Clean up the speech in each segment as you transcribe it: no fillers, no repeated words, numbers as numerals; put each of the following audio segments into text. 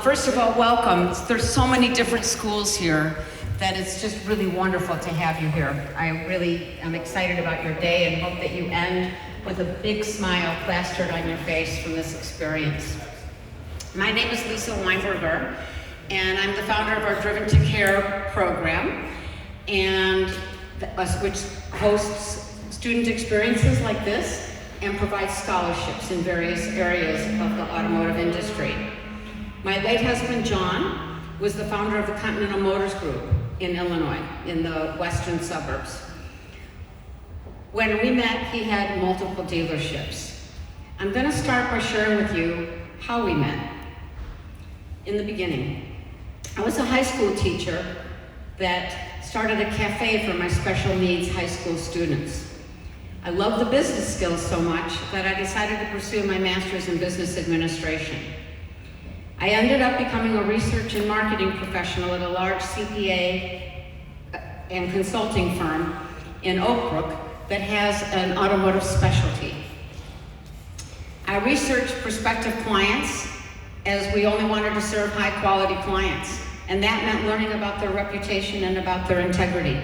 First of all, welcome. There's so many different schools here that it's just really wonderful to have you here. I really am excited about your day and hope that you end with a big smile plastered on your face from this experience. My name is Lisa Weinberger, and I'm the founder of our Driven to Care program, and which hosts student experiences like this and provides scholarships in various areas of the automotive industry. My late husband, John, was the founder of the Continental Motors Group in Illinois, in the western suburbs. When we met, he had multiple dealerships. I'm gonna start by sharing with you how we met. In the beginning, I was a high school teacher that started a cafe for my special needs high school students. I loved the business skills so much that I decided to pursue my master's in business administration. I ended up becoming a research and marketing professional at a large CPA and consulting firm in Oak Brook that has an automotive specialty. I researched prospective clients as we only wanted to serve high quality clients, and that meant learning about their reputation and about their integrity.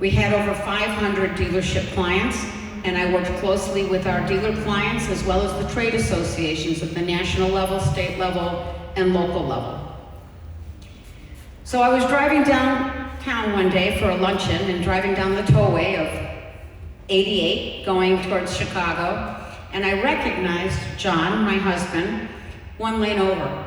We had over 500 dealership clients, and I worked closely with our dealer clients as well as the trade associations at the national level, state level, and local level. So I was driving downtown one day for a luncheon and driving down the tollway of 88 going towards Chicago, and I recognized John, my husband, one lane over.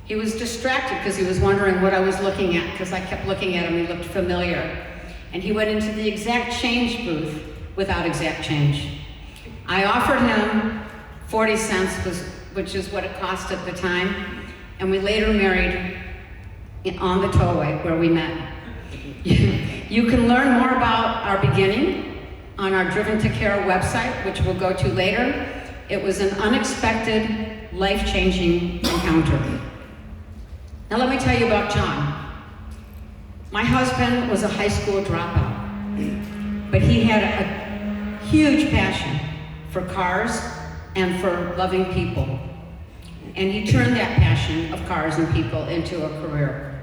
He was distracted because he was wondering what I was looking at because I kept looking at him, he looked familiar. And he went into the exact change booth without exact change. I offered him 40 cents, which is what it cost at the time, and we later married on the tollway where we met. You can learn more about our beginning on our Driven to Care website, which we'll go to later. It was an unexpected, life-changing encounter. Now let me tell you about John. My husband was a high school dropout, but he had a huge passion for cars and for loving people. And he turned that passion of cars and people into a career.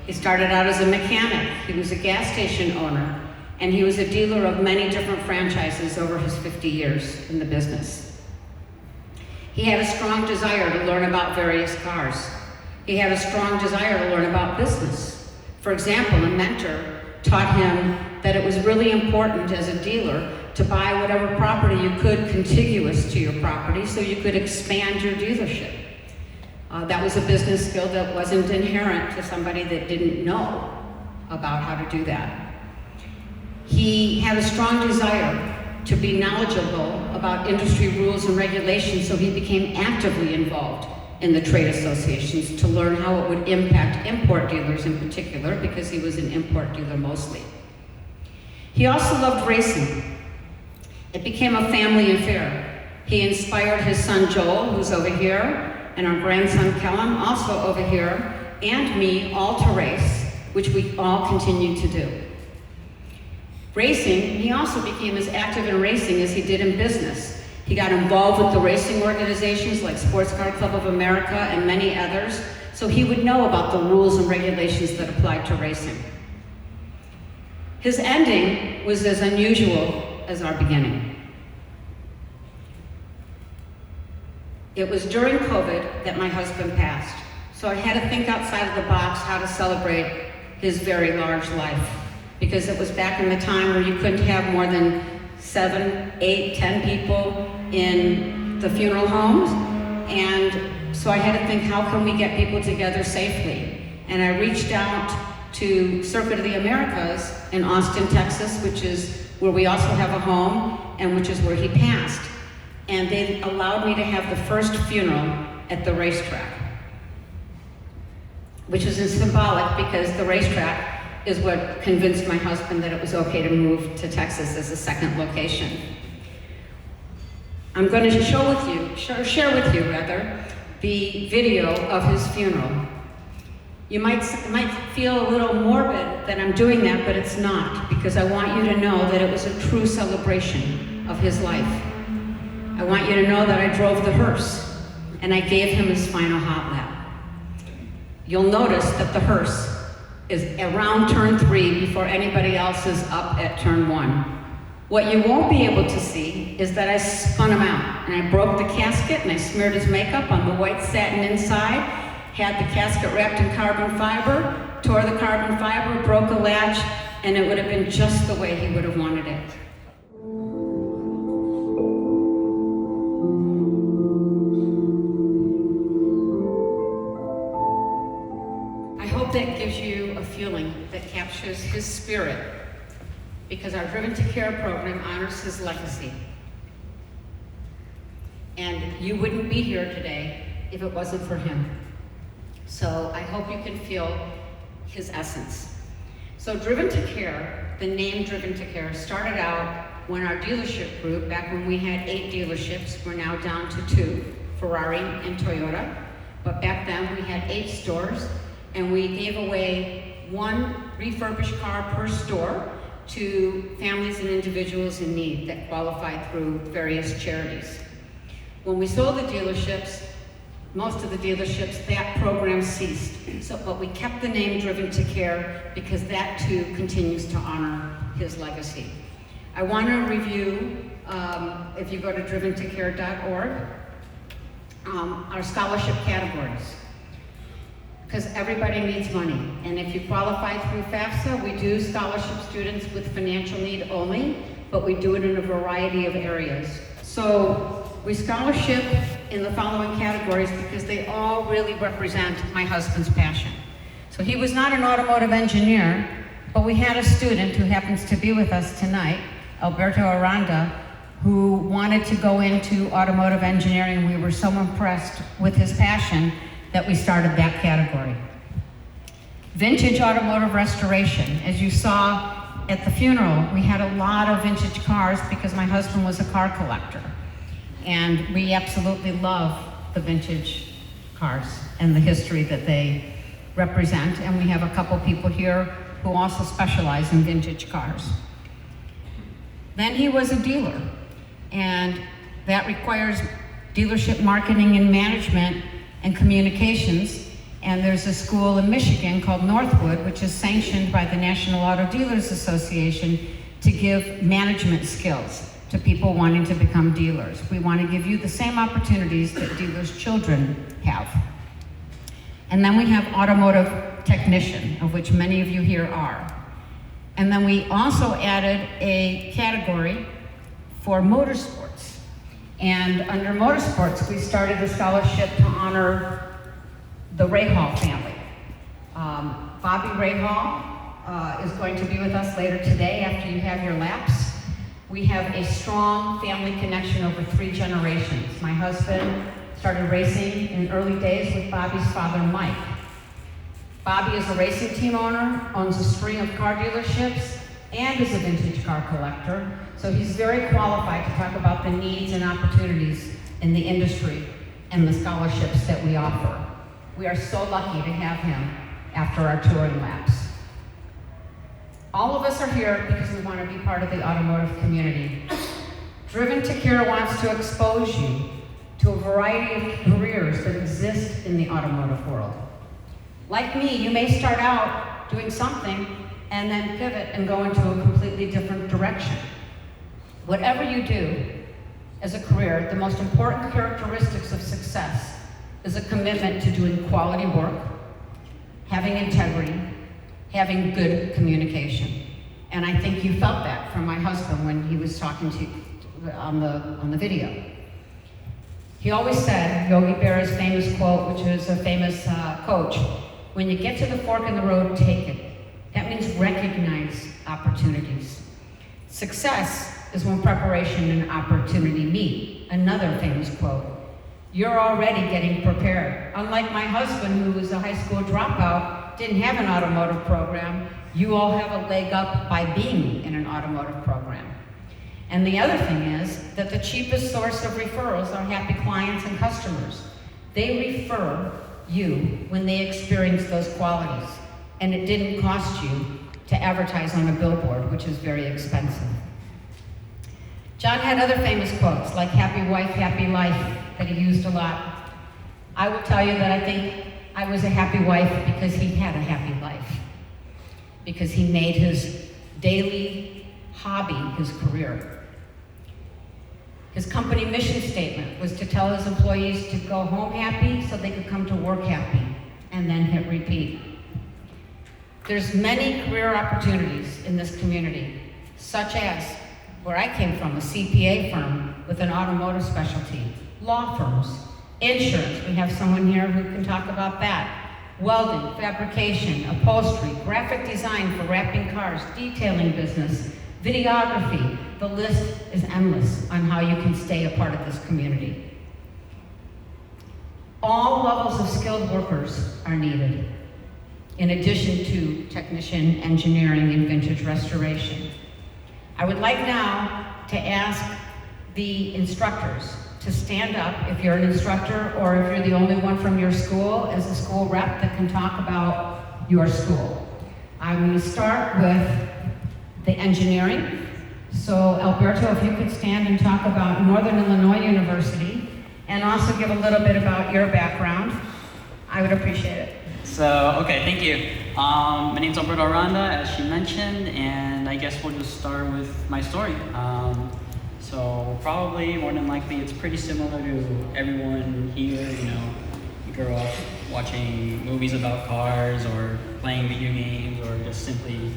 He started out as a mechanic, he was a gas station owner, and he was a dealer of many different franchises over his 50 years in the business. He had a strong desire to learn about various cars. He had a strong desire to learn about business. For example, a mentor taught him that it was really important as a dealer to buy whatever property you could contiguous to your property so you could expand your dealership. That was a business skill that wasn't inherent to somebody that didn't know about how to do that. He had a strong desire to be knowledgeable about industry rules and regulations, so he became actively involved in the trade associations to learn how it would impact import dealers in particular, because he was an import dealer mostly. He also loved racing. It became a family affair. He inspired his son Joel, who's over here, and our grandson Kellen, also over here, and me, all to race, which we all continue to do. Racing, he also became as active in racing as he did in business. He got involved with the racing organizations like Sports Car Club of America and many others, so he would know about the rules and regulations that applied to racing. His ending was as unusual as our beginning. It was during COVID that my husband passed, so I had to think outside of the box how to celebrate his very large life, because it was back in the time where you couldn't have more than 7, 8, 10 people in the funeral homes, and so I had to think, how can we get people together safely? And I reached out to Circuit of the Americas in Austin, Texas, which is where we also have a home, and which is where he passed. And they allowed me to have the first funeral at the racetrack, which is symbolic because the racetrack is what convinced my husband that it was okay to move to Texas as a second location. I'm going to share with you the video of his funeral. You might feel a little morbid that I'm doing that, but it's not, because I want you to know that it was a true celebration of his life. I want you to know that I drove the hearse and I gave him his final hot lap. you'll notice that the hearse is around turn 3 before anybody else is up at turn 1. What you won't be able to see is that I spun him out, and I broke the casket, and I smeared his makeup on the white satin inside, had the casket wrapped in carbon fiber, tore the carbon fiber, broke a latch, and it would have been just the way he would have wanted it. I hope that gives you a feeling that captures his spirit, because our Driven to Care program honors his legacy. And you wouldn't be here today if it wasn't for him. So I hope you can feel his essence. So Driven to Care, the name Driven to Care, started out when our dealership group, back when we had 8 dealerships, we're now down to 2, Ferrari and Toyota. But back then we had 8 stores, and we gave away 1 refurbished car per store to families and individuals in need that qualified through various charities. When we sold the dealerships, most of the dealerships, that program ceased. But we kept the name Driven to Care because that too continues to honor his legacy. I want to review, if you go to driventocare.org, our scholarship categories. Because everybody needs money. And if you qualify through FAFSA, we do scholarship students with financial need only, but we do it in a variety of areas. So we scholarship in the following categories because they all really represent my husband's passion. So he was not an automotive engineer, but we had a student who happens to be with us tonight, Alberto Aranda, who wanted to go into automotive engineering. We were so impressed with his passion that we started that category. Vintage automotive restoration. As you saw at the funeral, we had a lot of vintage cars because my husband was a car collector. And we absolutely love the vintage cars and the history that they represent. And we have a couple people here who also specialize in vintage cars. Then he was a dealer, and that requires dealership marketing and management and communications. And there's a school in Michigan called Northwood, which is sanctioned by the National Auto Dealers Association to give management skills to people wanting to become dealers. We want to give you the same opportunities that dealers' children have. And then we have automotive technician, of which many of you here are. And then we also added a category for motorsports. And under motorsports, we started a scholarship to honor the Rahal family. Bobby Rahal is going to be with us later today after you have your laps. We have a strong family connection over 3 generations. My husband started racing in early days with Bobby's father, Mike. Bobby is a racing team owner, owns a string of car dealerships, and is a vintage car collector. So he's very qualified to talk about the needs and opportunities in the industry and the scholarships that we offer. We are so lucky to have him after our touring laps. All of us are here because we want to be part of the automotive community. Driven to Care wants to expose you to a variety of careers that exist in the automotive world. Like me, you may start out doing something and then pivot and go into a completely different direction. Whatever you do as a career, the most important characteristics of success is a commitment to doing quality work, having integrity, having good communication. And I think you felt that from my husband when he was talking to you on the video. He always said, Yogi Berra's famous quote, which is a famous coach, when you get to the fork in the road, take it. That means recognize opportunities. Success is when preparation and opportunity meet. Another famous quote. You're already getting prepared. Unlike my husband, who was a high school dropout, didn't have an automotive program, you all have a leg up by being in an automotive program. And the other thing is that the cheapest source of referrals are happy clients and customers. They refer you when they experience those qualities. And it didn't cost you to advertise on a billboard, which is very expensive. John had other famous quotes, like happy wife, happy life, that he used a lot. I will tell you that I think I was a happy wife because he had a happy life, because he made his daily hobby his career. His company mission statement was to tell his employees to go home happy so they could come to work happy, and then hit repeat. There's many career opportunities in this community, such as where I came from, a CPA firm with an automotive specialty, law firms, insurance, we have someone here who can talk about that, welding, fabrication, upholstery, graphic design for wrapping cars, detailing business, videography. The list is endless on how you can stay a part of this community. All levels of skilled workers are needed, in addition to technician, engineering, and vintage restoration. I would like now to ask the instructors to stand up if you're an instructor or if you're the only one from your school as a school rep that can talk about your school. I'm going to start with the engineering. So Alberto, if you could stand and talk about Northern Illinois University and also give a little bit about your background, I would appreciate it. So, okay, thank you. My name's Alberto Aranda, as she mentioned, and I guess we'll just start with my story. So probably, more than likely, it's pretty similar to everyone here. You know, you grow up watching movies about cars or playing video games or just simply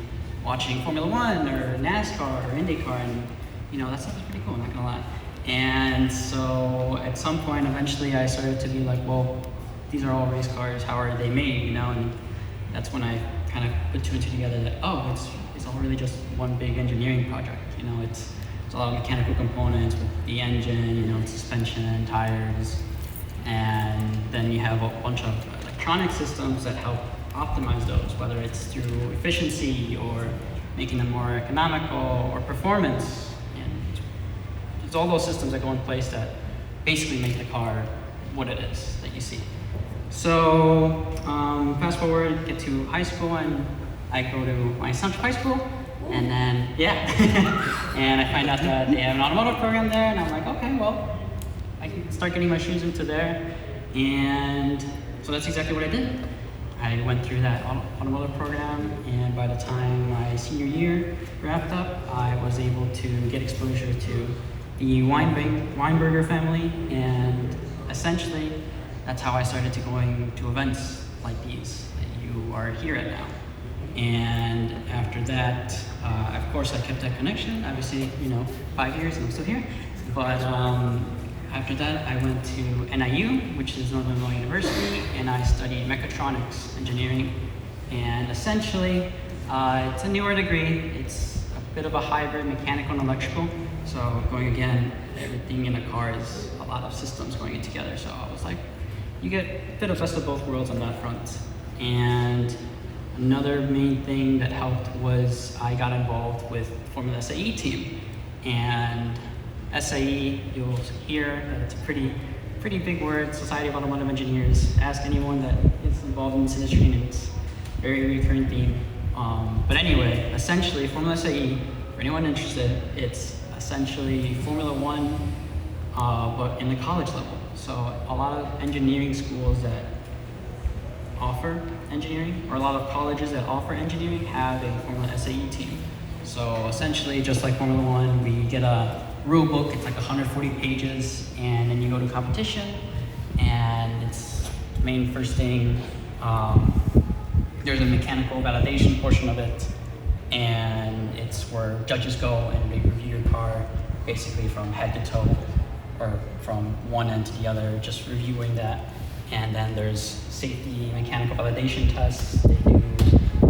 watching Formula One or NASCAR or IndyCar, and you know, that stuff is pretty cool, I'm not gonna lie. And so at some point, eventually I started to be like, well, these are all race cars, how are they made, you know? And that's when I kind of put two and two together that, oh, it's all really just one big engineering project, you know? It's a lot of mechanical components with the engine, you know, suspension, tires, and then you have a bunch of electronic systems that help optimize those, whether it's through efficiency or making them more economical or performance. And it's all those systems that go in place that basically make the car what it is that you see. So fast forward, get to high school, and I go to my Central High School, and then, yeah, and I find out that they have an automotive program there, and I'm like, okay, well, I can start getting my shoes into there, and so that's exactly what I did. I went through that automotive program, and by the time my senior year wrapped up, I was able to get exposure to the Weinberger family, and essentially, that's how I started to going to events like these that you are here at now. And after that, of course, I kept that connection. Obviously, you know, 5 years and I'm still here. But after that, I went to NIU, which is Northern Illinois University, and I studied mechatronics engineering. And essentially, it's a newer degree. It's a bit of a hybrid, mechanical and electrical. So going again, everything in a car is a lot of systems going in together. So I was like, you get a bit of best of both worlds on that front. And another main thing that helped was I got involved with Formula SAE team. And SAE, you'll hear that it's a pretty big word, Society of Automotive Engineers. Ask anyone that is involved in this industry, and it's a very recurring theme. But anyway, essentially, Formula SAE, for anyone interested, it's essentially Formula One, but in the college level. So a lot of engineering schools that offer engineering, or a lot of colleges that offer engineering, have a Formula SAE team. So essentially, just like Formula One, we get a rule book, it's like 140 pages, and then you go to competition, and it's main first thing, there's a mechanical validation portion of it, and it's where judges go and they review your car basically from head to toe, or from one end to the other, just reviewing that. And then there's safety mechanical validation tests. They do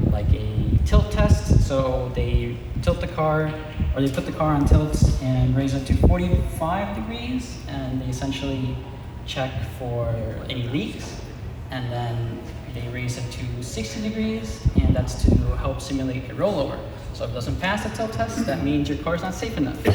like a tilt test, so they tilt the car, or they put the car on tilts and raise it to 45 degrees, and they essentially check for any leaks, and then they raise it to 60 degrees, and that's to help simulate a rollover. So if it doesn't pass the tilt test, that means your car's not safe enough.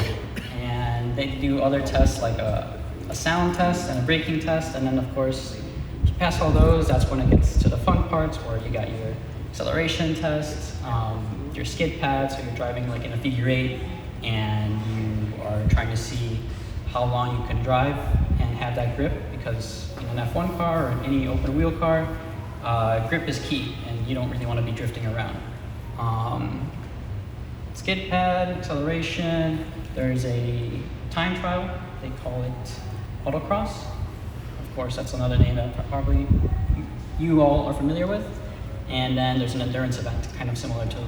And they do other tests like a sound test and a braking test, and then of course, if you pass all those, that's when it gets to the fun parts where you got your acceleration test, your skid pad, so you're driving like in a figure eight, and you are trying to see how long you can drive and have that grip, because in an F1 car or any open wheel car, grip is key, and you don't really want to be drifting around. Skid pad, acceleration, there's a time trial, they call it autocross. Of course, that's another name that probably you all are familiar with. And then there's an endurance event, kind of similar to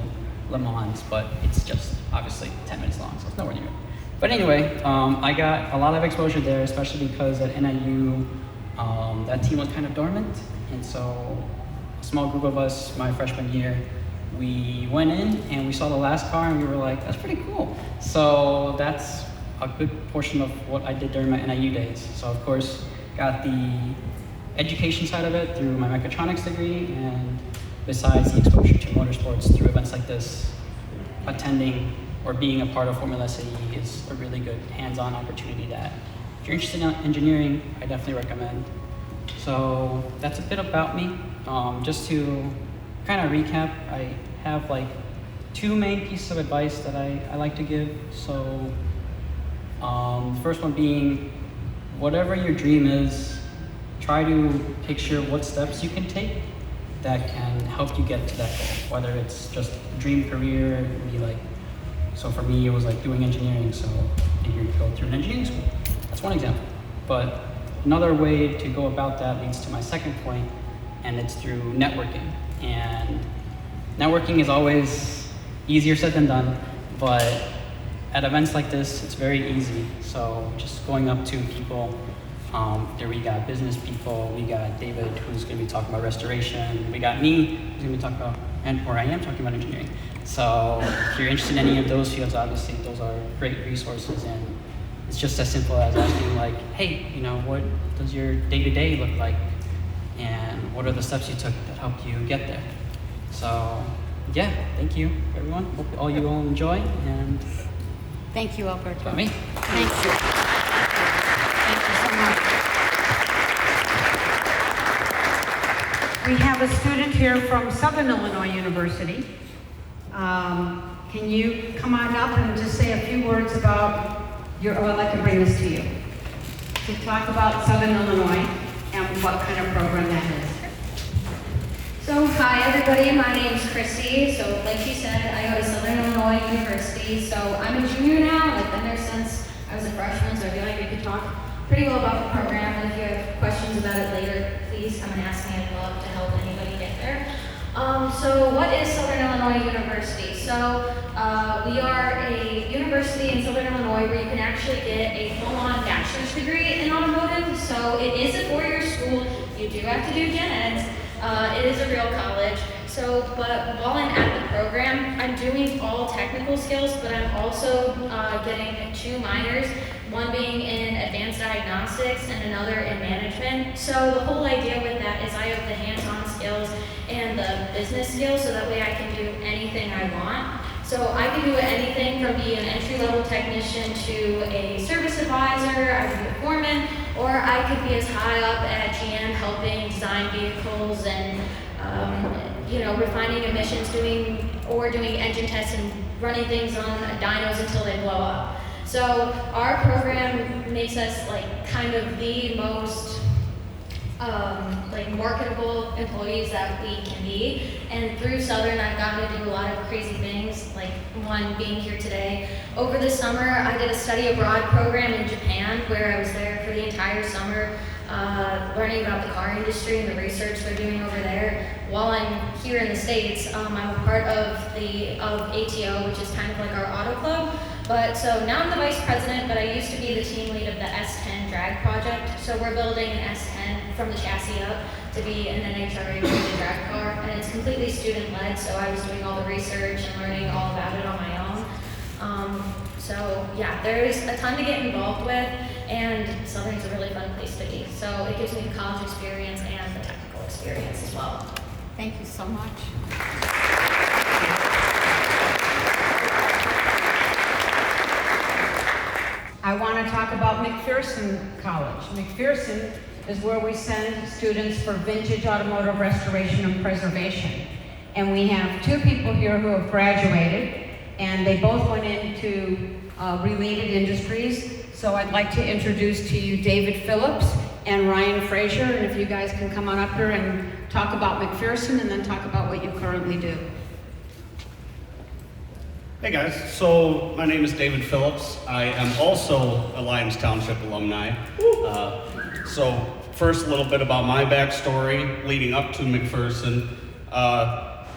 Le Mans, but it's just obviously 10 minutes long, so it's nowhere near it. But anyway, I got a lot of exposure there, especially because at NIU, that team was kind of dormant. And so a small group of us, my freshman year, we went in and we saw the last car and we were like, that's pretty cool. So that's a good portion of what I did during my NIU days. So of course, got the education side of it through my mechatronics degree, and besides the exposure to motorsports through events like this, attending or being a part of Formula SAE is a really good hands-on opportunity that if you're interested in engineering, I definitely recommend. So that's a bit about me. Just to kind of recap, I have like 2 main pieces of advice that I like to give. So the first one being, whatever your dream is, try to picture what steps you can take that can help you get to that goal. Whether it's just a dream career, maybe like, so for me it was like doing engineering, so I figured to go through an engineering school. That's one example. But another way to go about that leads to my second point, and it's through networking. And networking is always easier said than done, but at events like this, it's very easy. So just going up to people, there we got business people, we got David, who's gonna be talking about restoration, we got me, who's gonna be talking about, or I am talking about engineering. So if you're interested in any of those fields, obviously those are great resources, and it's just as simple as asking like, hey, you know, what does your day-to-day look like? And what are the steps you took that helped you get there? So yeah, thank you everyone. Hope all you all enjoy, and Thank you, Alberto. about me. Thank you. Thank you so much. We have a student here from Southern Illinois University. Can you come on up and just say a few words about your, I'd like to bring this to you, to talk about Southern Illinois and what kind of program that is. So, hi everybody, my name's Christy. So, like she said, I go to Southern Illinois University. So, I'm a junior now. I've been there since I was a freshman, so I feel like we could talk pretty well about the program. And if you have questions about it later, please come and ask me. I'd love to help anybody get there. So, what is Southern Illinois University? So, we are a university in Southern Illinois where you can actually get a full-on bachelor's degree in automotive. So, it is a 4-year school. You do have to do gen eds. It is a real college. So, but while I'm at the program, I'm doing all technical skills, but I'm also getting 2 minors, one being in advanced diagnostics and another in management. So the whole idea with that is I have the hands-on skills and the business skills, so that way I can do anything I want. So I can do anything from being an entry-level technician to a service advisor, I can be a foreman, or I could be as high up at GM helping design vehicles and refining emissions, doing engine tests and running things on dynos until they blow up. So our program makes us like kind of the most marketable employees that we can be. And through Southern, I've gotten to do a lot of crazy things, like one being here today. Over the summer, I did a study abroad program in Japan, where I was there for the entire summer, learning about the car industry and the research they're doing over there. While I'm here in the States, I'm a part of ATO, which is kind of like our auto club. But so now I'm the vice president, but I used to be the team lead of the S10 drag project. So we're building an S10 from the chassis up to be an NHRA rated drag car, and it's completely student-led. So I was doing all the research and learning all about it on my own. So yeah, there's a ton to get involved with, and Southern's a really fun place to be. So it gives me the college experience and the technical experience as well. Thank you so much. I want to talk about McPherson College. McPherson is where we send students for vintage automotive restoration and preservation. And we have 2 people here who have graduated, and they both went into related industries. So I'd like to introduce to you David Phillips and Ryan Frazier, and if you guys can come on up here and talk about McPherson and then talk about what you currently do. Hey guys, so my name is David Phillips. I am also a Lyons Township alumni. So first, a little bit about my backstory leading up to McPherson.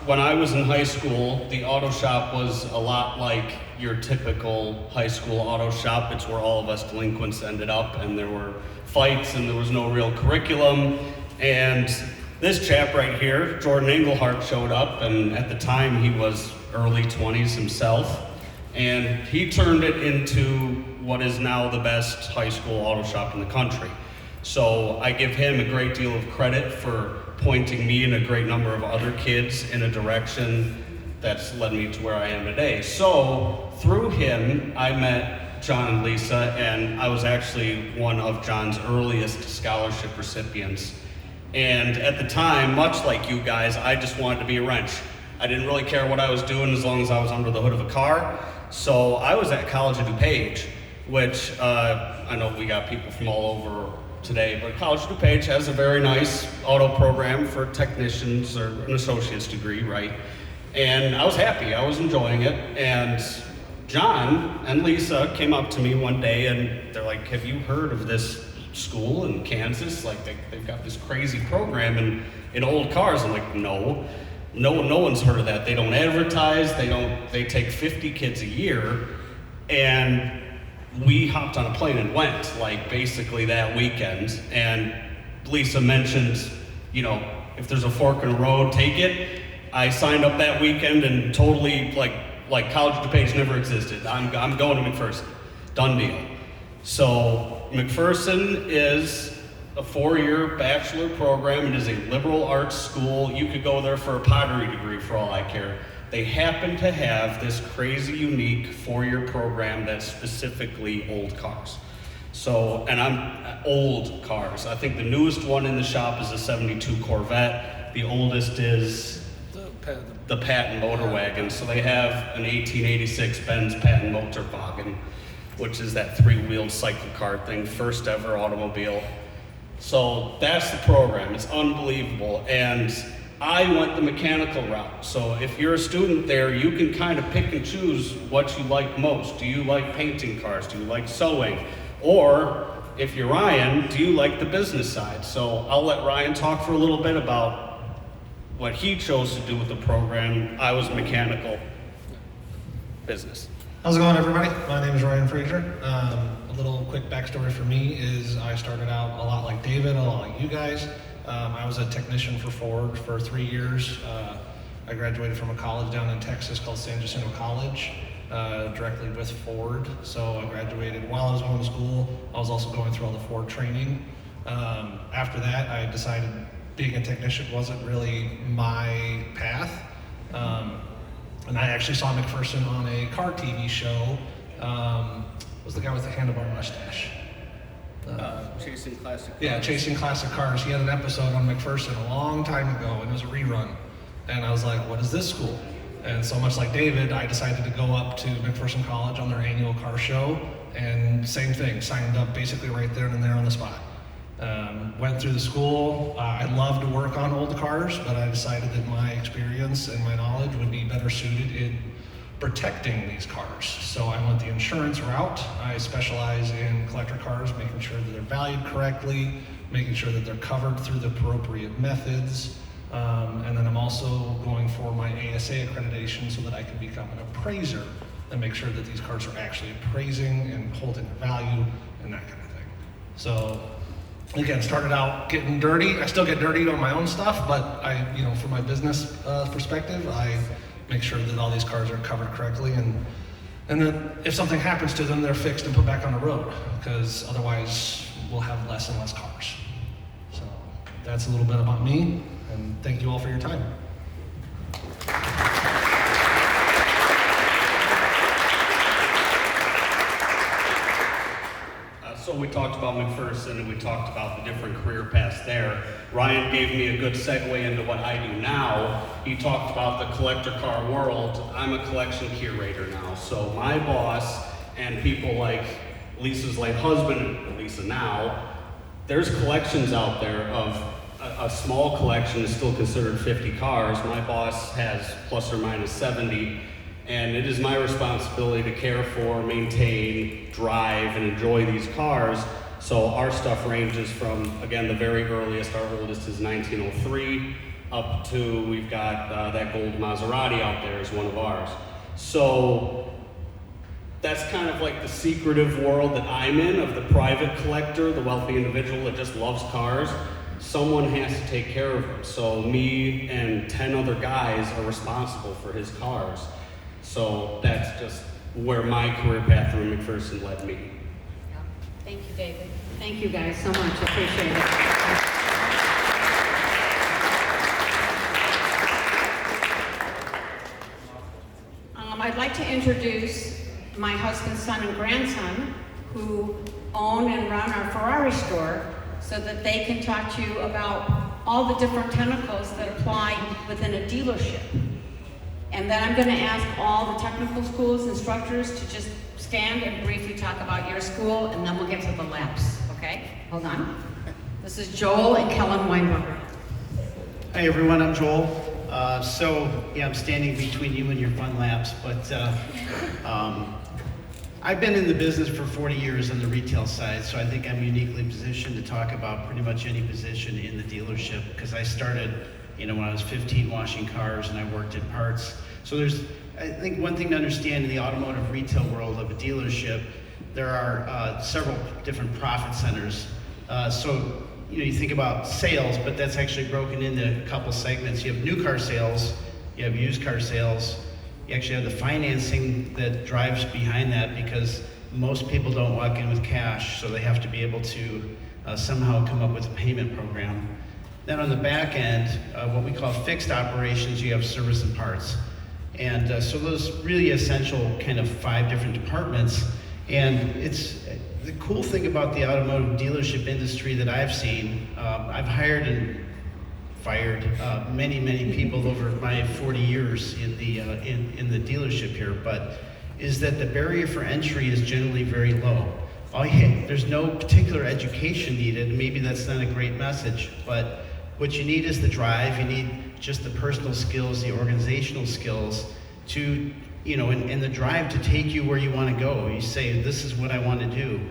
When I was in high school, the auto shop was a lot like your typical high school auto shop. It's where all of us delinquents ended up, and there were fights and there was no real curriculum. And this chap right here, Jordan Englehart, showed up, and at the time he was early 20s himself, and he turned it into what is now the best high school auto shop in the country. So I give him a great deal of credit for pointing me and a great number of other kids in a direction that's led me to where I am today. So through him, I met John and Lisa, and I was actually one of John's earliest scholarship recipients. And at the time, much like you guys, I just wanted to be a wrench. I didn't really care what I was doing as long as I was under the hood of a car. So I was at College of DuPage, which I know we got people from all over today, but College of DuPage has a very nice auto program for technicians or an associate's degree, right? And I was happy, I was enjoying it. And John and Lisa came up to me one day and they're like, have you heard of this school in Kansas? Like they've got this crazy program in old cars. I'm like, no one's heard of that. They don't advertise, they take 50 kids a year. And we hopped on a plane and went, like basically that weekend. And Lisa mentioned, you know, if there's a fork in the road, take it. I signed up that weekend and totally like College of DuPage never existed. I'm going to McPherson, done deal. So McPherson is a 4-year bachelor program. It is a liberal arts school. You could go there for a pottery degree for all I care. They happen to have this crazy unique 4-year program that's specifically old cars. So, and I'm old cars. I think the newest one in the shop is a 72 Corvette. The oldest is the Patton motor wagon. So they have an 1886 Benz Patton motor wagon, which is that 3-wheeled cycle car thing, first ever automobile. So that's the program. It's unbelievable. And I went the mechanical route. So if you're a student there, you can kind of pick and choose what you like most. Do you like painting cars? Do you like sewing? Or if you're Ryan, do you like the business side? So I'll let Ryan talk for a little bit about what he chose to do with the program. I was mechanical business. How's it going, everybody? My name is Ryan Frazier. A little quick backstory for me is I started out a lot like David, a lot like you guys. I was a technician for Ford for 3 years. I graduated from a college down in Texas called San Jacinto College, directly with Ford. So I graduated while I was going to school. I was also going through all the Ford training. After that, I decided being a technician wasn't really my path. And I actually saw McPherson on a car TV show. Was the guy with the handlebar mustache? Chasing Classic Cars. Yeah, Chasing Classic Cars. He had an episode on McPherson a long time ago, and it was a rerun. And I was like, what is this school? And so much like David, I decided to go up to McPherson College on their annual car show, and same thing, signed up basically right there and there on the spot. Went through the school. I love to work on old cars, but I decided that my experience and my knowledge would be better suited in protecting these cars. So I went the insurance route. I specialize in collector cars, making sure that they're valued correctly, making sure that they're covered through the appropriate methods. And then I'm also going for my ASA accreditation so that I can become an appraiser and make sure that these cars are actually appraising and holding value and that kind of thing. So again, started out getting dirty. I still get dirty on my own stuff, but from my business perspective, I make sure that all these cars are covered correctly, and then if something happens to them, they're fixed and put back on the road, because otherwise we'll have less and less cars. So that's a little bit about me, and thank you all for your time. So we talked about McPherson and we talked about the different career paths there. Ryan gave me a good segue into what I do now. He talked about the collector car world. I'm a collection curator now. So my boss and people like Lisa's late husband, Lisa now, there's collections out there of a small collection is still considered 50 cars. My boss has plus or minus 70, and it is my responsibility to care for, maintain, drive, and enjoy these cars. So our stuff ranges from, again, the very earliest, our oldest is 1903, up to, we've got that gold Maserati out there is one of ours. So that's kind of like the secretive world that I'm in, of the private collector, the wealthy individual that just loves cars. Someone has to take care of him. So me and 10 other guys are responsible for his cars. So that's just where my career path through McPherson led me. Yeah. Thank you, David. Thank you guys so much. Appreciate it. I'd like to introduce my husband, son, and grandson who own and run our Ferrari store so that they can talk to you about all the different tentacles that apply within a dealership. And then I'm going to ask all the technical schools instructors to just stand and briefly talk about your school, and then we'll get to the laps, okay? Hold on. This is Joel and Kellen Weinberger. Hi everyone, I'm Joel. I'm standing between you and your fun laps, but I've been in the business for 40 years on the retail side, so I think I'm uniquely positioned to talk about pretty much any position in the dealership, because I started, when I was 15 washing cars and I worked in parts. So I think one thing to understand in the automotive retail world of a dealership, there are several different profit centers. You think about sales, but that's actually broken into a couple segments. You have new car sales, you have used car sales, you actually have the financing that drives behind that, because most people don't walk in with cash, so they have to be able to somehow come up with a payment program. Then on the back end, what we call fixed operations, you have service and parts. And so those really essential kind of 5 different departments. And it's the cool thing about the automotive dealership industry that I've seen. I've hired and fired many people over my 40 years in the dealership here, but is that the barrier for entry is generally very low. There's no particular education needed. Maybe that's not a great message, but what you need is the drive. You need just the personal skills, the organizational skills to, and the drive to take you where you want to go. You say, this is what I want to do.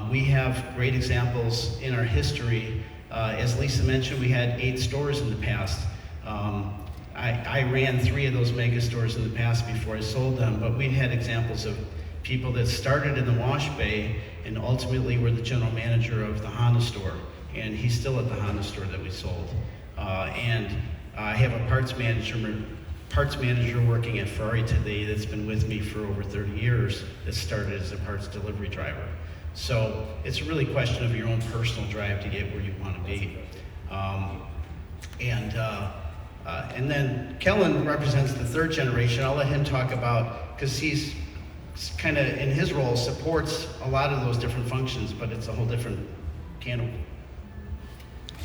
We have great examples in our history. As Lisa mentioned, we had 8 stores in the past. I ran 3 of those mega stores in the past before I sold them, but we had examples of people that started in the wash bay and ultimately were the general manager of the Honda store. And he's still at the Honda store that we sold. And I have a parts manager working at Ferrari today that's been with me for over 30 years that started as a parts delivery driver. So it's really a question of your own personal drive to get where you want to be. And then Kellen represents the 3rd generation. I'll let him talk about, because he's kind of, in his role, supports a lot of those different functions, but it's a whole different can of.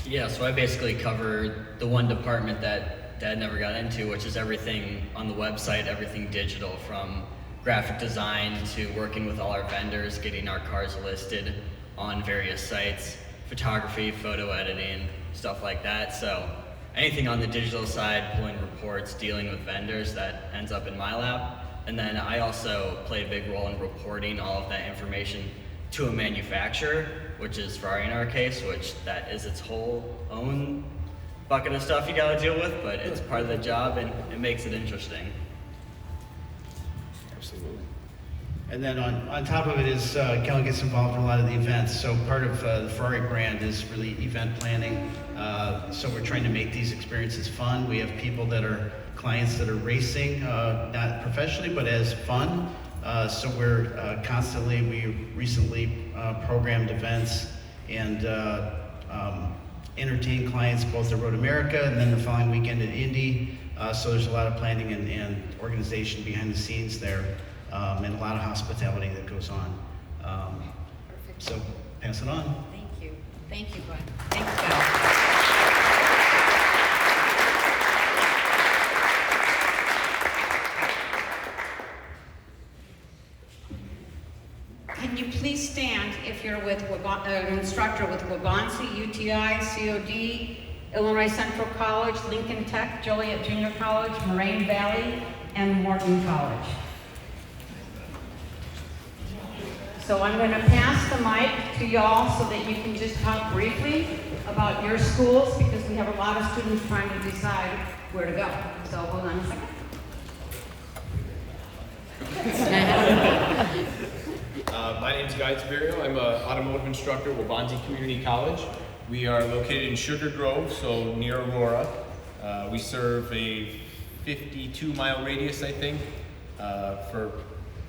Yeah, so I basically cover the one department that Dad never got into, which is everything on the website, everything digital, from graphic design to working with all our vendors, getting our cars listed on various sites, photography, photo editing, stuff like that. So anything on the digital side, pulling reports, dealing with vendors, that ends up in my lap. And then I also play a big role in reporting all of that information to a manufacturer, which is Ferrari in our case, which that is its whole own bucket of stuff you gotta deal with, but it's part of the job and it makes it interesting. Absolutely. And then on top of it is Kellen gets involved in a lot of the events. So part of the Ferrari brand is really event planning. So we're trying to make these experiences fun. We have people that are clients that are racing, not professionally, but as fun. So we're we recently programmed events and entertain clients both at Road America and then the following weekend at Indy. So there's a lot of planning and organization behind the scenes there, and a lot of hospitality that goes on. Perfect. So pass it on. Thank you. Thank you, Glenn. Thanks, guys. Can you please stand if you're with an instructor with Waubonsee, UTI, COD, Illinois Central College, Lincoln Tech, Joliet Junior College, Moraine Valley, and Morton College. So I'm going to pass the mic to y'all so that you can just talk briefly about your schools, because we have a lot of students trying to decide where to go. So hold on a second. My name is Guy Tiberio. I'm an automotive instructor at Waubonsee Community College. We are located in Sugar Grove, so near Aurora. We serve a 52-mile radius, I think, for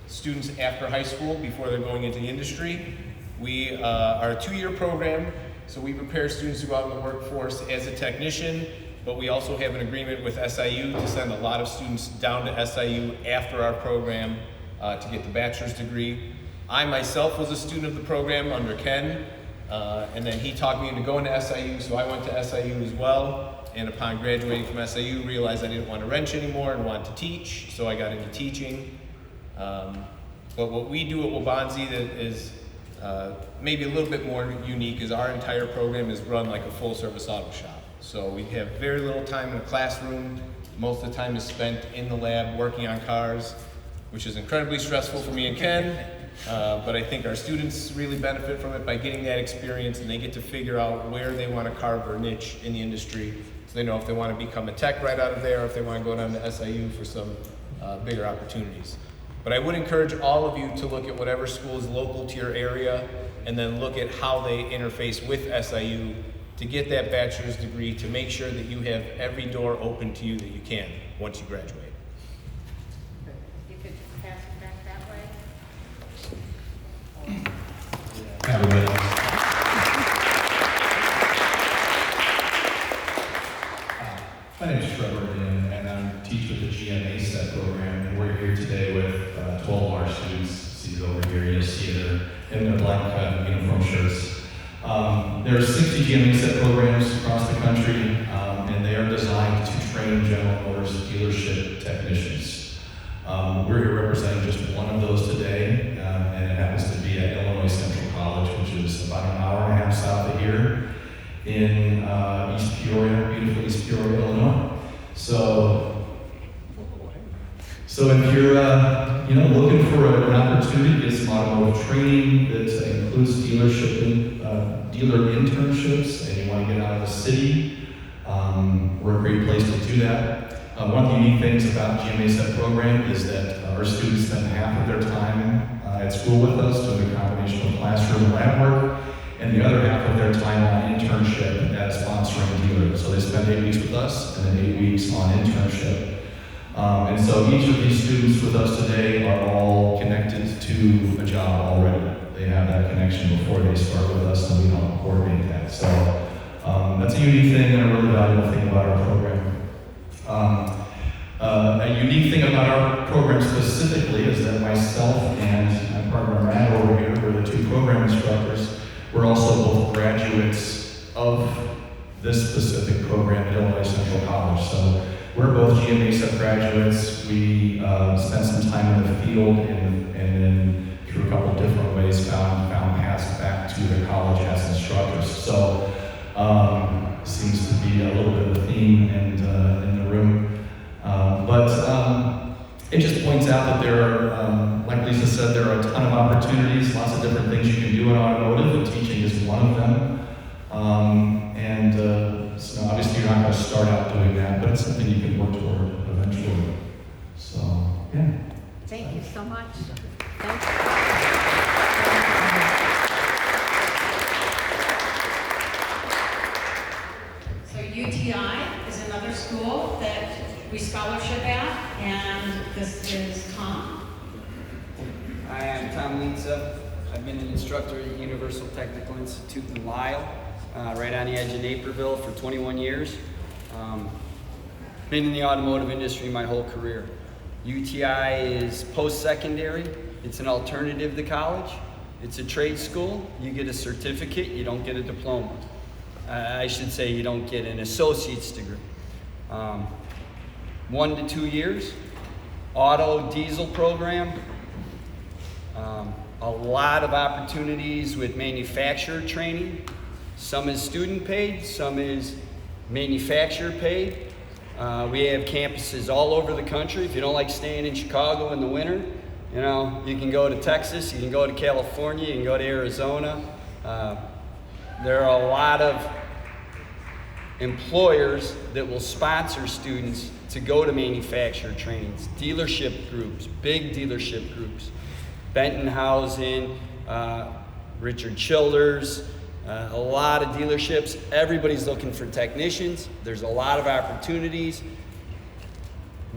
students after high school before they're going into the industry. We are a 2-year program, so we prepare students to go out in the workforce as a technician, but we also have an agreement with SIU to send a lot of students down to SIU after our program to get the bachelor's degree. I myself was a student of the program under Ken, and then he talked me into going to SIU, so I went to SIU as well. And upon graduating from SIU, realized I didn't want to wrench anymore and wanted to teach, so I got into teaching. But what we do at Waubonsee that is maybe a little bit more unique is our entire program is run like a full-service auto shop. So we have very little time in a classroom. Most of the time is spent in the lab working on cars, which is incredibly stressful for me and Ken. But I think our students really benefit from it by getting that experience, and they get to figure out where they want to carve their niche in the industry. So they know if they want to become a tech right out of there, or if they want to go down to SIU for some bigger opportunities. But I would encourage all of you to look at whatever school is local to your area, and then look at how they interface with SIU to get that bachelor's degree, to make sure that you have every door open to you that you can once you graduate. You could pass it back that way. My name is Trevor, and I teach with the GMA SET program, and we're here today with 12 of our students. See it over here, you'll see it in their black uniform shirts. There are 60 GMA SET programs across the country, and they are designed to train General Motors dealership technicians. We're here representing just one of those today, and it happens to be at Illinois Central College, which is about an hour and a half south of here in East Peoria, beautiful East Peoria, Illinois. So if you're looking for an opportunity to get some automotive training that includes dealer internships, and you want to get out of the city, we're a great place to do that. One of the unique things about GMA SET program is that our students spend half of their time at school with us doing a combination of classroom and lab work, and the other half of their time on internship at sponsoring dealers. So they spend 8 weeks with us and then 8 weeks on internship. And so each of these students with us today are all connected to a job already. They have that connection before they start with us, and we help coordinate that. So that's a unique thing and a really valuable thing about our program. A unique thing about our program specifically is that myself and my partner Matt over here, we're the two program instructors. We're also both graduates of this specific program at Illinois Central College. So we're both GMA SET graduates. We spent some time in the field and then through a couple of different ways found paths back to the college as instructors. So seems to be a little bit of a theme in the room. But it just points out that there are, like Lisa said, there are a ton of opportunities, lots of different things you can do in automotive, and teaching is one of them. So obviously you're not going to start out doing that, but it's something you can work toward eventually. So, yeah. Thank you so much. Thank you. So UTI is another school that we scholarship at, and this is Tom. Hi, I'm Tom Lietza. I've been an instructor at Universal Technical Institute in Lyle, right on the edge of Naperville for 21 years. Been in the automotive industry my whole career. UTI is post-secondary. It's an alternative to college. It's a trade school. You get a certificate, you don't get a diploma. I should say you don't get an associate's degree. 1 to 2 years. Auto diesel program. a lot of opportunities with manufacturer training. Some is student paid, some is manufacturer paid. We have campuses all over the country. If you don't like staying in Chicago in the winter, you know, you can go to Texas, you can go to California, you can go to Arizona. There are a lot of employers that will sponsor students to go to manufacturer trainings, dealership groups, big dealership groups. Benton Housing, Richard Childers, a lot of dealerships. Everybody's looking for technicians. There's a lot of opportunities.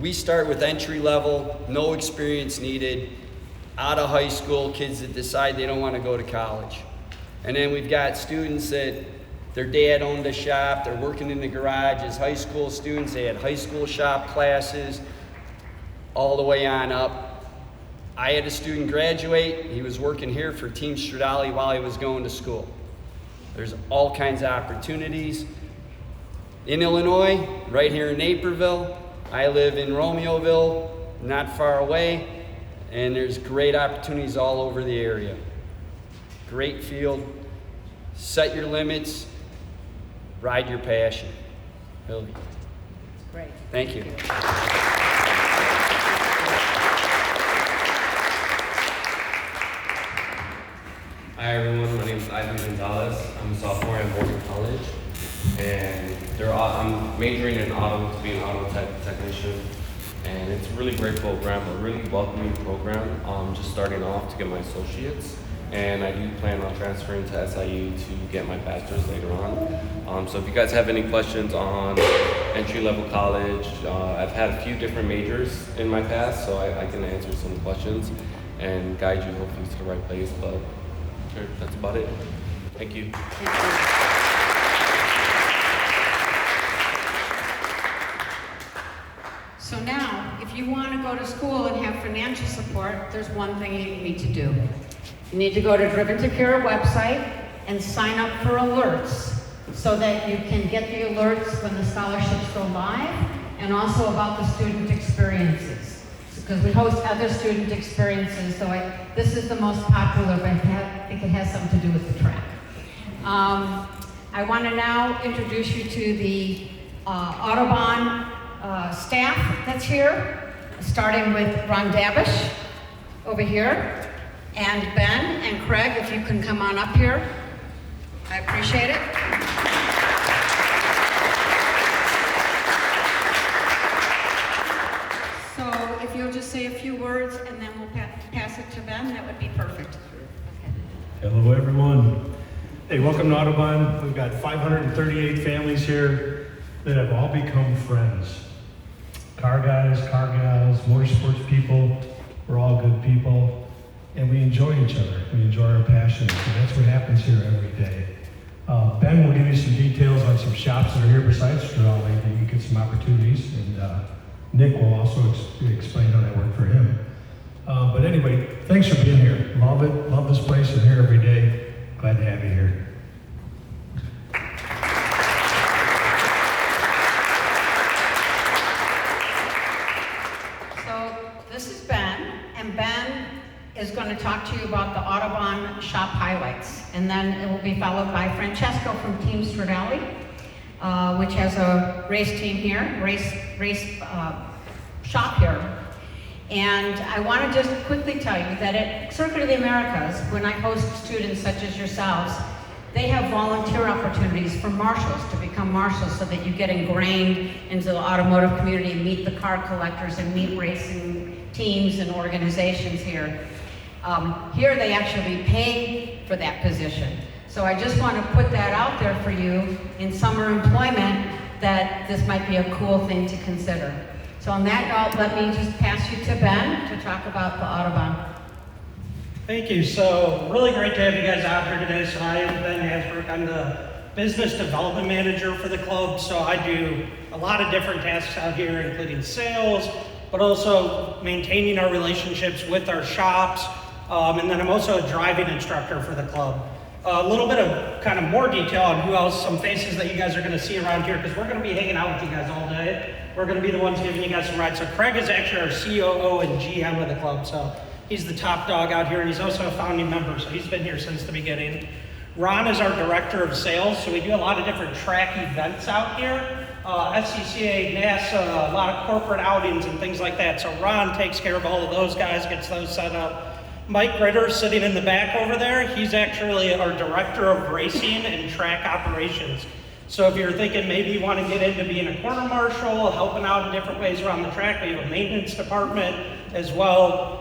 We start with entry level, no experience needed, out of high school, kids that decide they don't want to go to college. And then we've got students that their dad owned a shop, they're working in the garage as high school students, they had high school shop classes, all the way on up. I had a student graduate, he was working here for Team Stradale while he was going to school. There's all kinds of opportunities. In Illinois, right here in Naperville, I live in Romeoville, not far away, and there's great opportunities all over the area. Great field, set your limits, ride your passion. Hildy. Great. Thank you. Hi everyone, my name is Ivan Gonzalez. I'm a sophomore at Morgan College, and I'm majoring in auto to be an auto technician. And it's a really great program, a really welcoming program. Just starting off to get my associates, and I do plan on transferring to SIU to get my bachelor's later on. So if you guys have any questions on entry-level college, I've had a few different majors in my past, so I can answer some questions and guide you hopefully to the right place. But sure, that's about it. Thank you. So now, if you want to go to school and have financial support, there's one thing you need to do. You need to go to Driven to Care website and sign up for alerts so that you can get the alerts when the scholarships go live, and also about the student experiences. Because we host other student experiences, so this is the most popular, but I think it has something to do with the track. I want to now introduce you to the Audubon staff that's here, starting with Ron Dabish over here, and Ben and Craig, if you can come on up here. I appreciate it. So if you'll just say a few words and then we'll pass it to Ben, that would be perfect. Okay. Hello everyone. Hey, welcome to Audubon. We've got 538 families here that have all become friends. Car guys, car gals, motorsports people, we're all good people, and we enjoy each other. We enjoy our passions, and that's what happens here every day. Ben will give you some details on some shops that are here besides Stradale that you can get some opportunities, and Nick will also explain how that worked for him. But anyway, thanks for being here. Love it, love this place, and here every day. Glad to have you here. Is going to talk to you about the Audubon shop highlights, and then it will be followed by Francesco from Team Stradale, which has a race team here, race shop here. And I want to just quickly tell you that at Circuit of the Americas, when I host students such as yourselves, they have volunteer opportunities for marshals to become marshals so that you get ingrained into the automotive community and meet the car collectors and meet racing teams and organizations here. Here they actually pay for that position. So I just want to put that out there for you in summer employment, that this might be a cool thing to consider. So on that note, let me just pass you to Ben to talk about the Audubon. Thank you. So really great to have you guys out here today. So I am Ben Hasbrook. I'm the business development manager for the club. So I do a lot of different tasks out here, including sales, but also maintaining our relationships with our shops. And then I'm also a driving instructor for the club. A little bit of kind of more detail on who else, some faces that you guys are going to see around here, because we're going to be hanging out with you guys all day. We're going to be the ones giving you guys some rides. So Craig is actually our COO and GM of the club. So He's the top dog out here, and he's also a founding member, so he's been here since the beginning. Ron is our director of sales, so we do a lot of different track events out here. SCCA, NASA, a lot of corporate outings and things like that. So Ron takes care of all of those guys, gets those set up. Mike Ritter, sitting in the back over there, he's actually our director of racing and track operations. So if you're thinking maybe you want to get into being a quarter marshal, helping out in different ways around the track, we have a maintenance department as well.